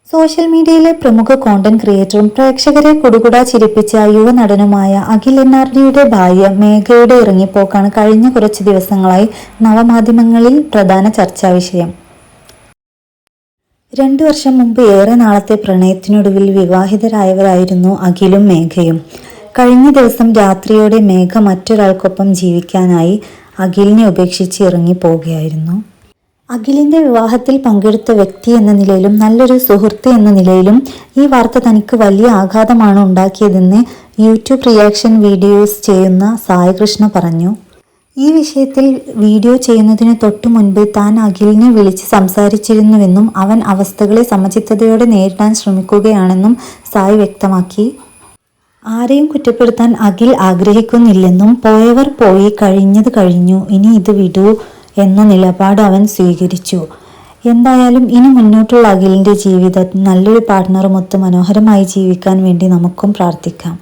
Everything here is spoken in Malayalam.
സോഷ്യൽ മീഡിയയിലെ പ്രമുഖ കോണ്ടന്റ് ക്രിയേറ്ററും പ്രേക്ഷകരെ കുടുകുടാ ചിരിപ്പിച്ച യുവനടനുമായ അഖിൽ NRDയുടെ ഭാര്യ മേഘയുടെ ഇറങ്ങിപ്പോക്കാണ് കഴിഞ്ഞ കുറച്ച് ദിവസങ്ങളായി നവമാധ്യമങ്ങളിൽ പ്രധാന ചർച്ചാ വിഷയം. 2 വർഷം മുമ്പ് ഏറെ നാളത്തെ പ്രണയത്തിനൊടുവിൽ വിവാഹിതരായവരായിരുന്നു അഖിലും മേഘയും. കഴിഞ്ഞ ദിവസം രാത്രിയോടെ മേഘ മറ്റൊരാൾക്കൊപ്പം ജീവിക്കാനായി അഖിലിനെ ഉപേക്ഷിച്ച് ഇറങ്ങിപ്പോവുകയായിരുന്നു. അഖിലിന്റെ വിവാഹത്തിൽ പങ്കെടുത്ത വ്യക്തി എന്ന നിലയിലും നല്ലൊരു സുഹൃത്ത് എന്ന നിലയിലും ഈ വാർത്ത തനിക്ക് വലിയ ആഘാതമാണ് ഉണ്ടാക്കിയതെന്ന് യൂട്യൂബ് റിയാക്ഷൻ വീഡിയോസ് ചെയ്യുന്ന സായി കൃഷ്ണ പറഞ്ഞു. ഈ വിഷയത്തിൽ വീഡിയോ ചെയ്യുന്നതിന് തൊട്ടു മുൻപ് താൻ അഖിലിനെ വിളിച്ച് സംസാരിച്ചിരുന്നുവെന്നും അവൻ അവസ്ഥകളെ സമചിത്തതയോടെ നേരിടാൻ ശ്രമിക്കുകയാണെന്നും സായി വ്യക്തമാക്കി. ആരെയും കുറ്റപ്പെടുത്താൻ അഖിൽ ആഗ്രഹിക്കുന്നില്ലെന്നും പോയവർ പോയി, കഴിഞ്ഞത് കഴിഞ്ഞു, ഇനി ഇത് വിടൂ എന്ന നിലപാട് അവൻ സ്വീകരിച്ചു. എന്തായാലും ഇനി മുന്നോട്ടുള്ള അഖിലിന്റെ ജീവിതം നല്ലൊരു പാർട്ട്ണറുമൊത്ത് മനോഹരമായി ജീവിക്കാൻ വേണ്ടി നമുക്കും പ്രാർത്ഥിക്കാം.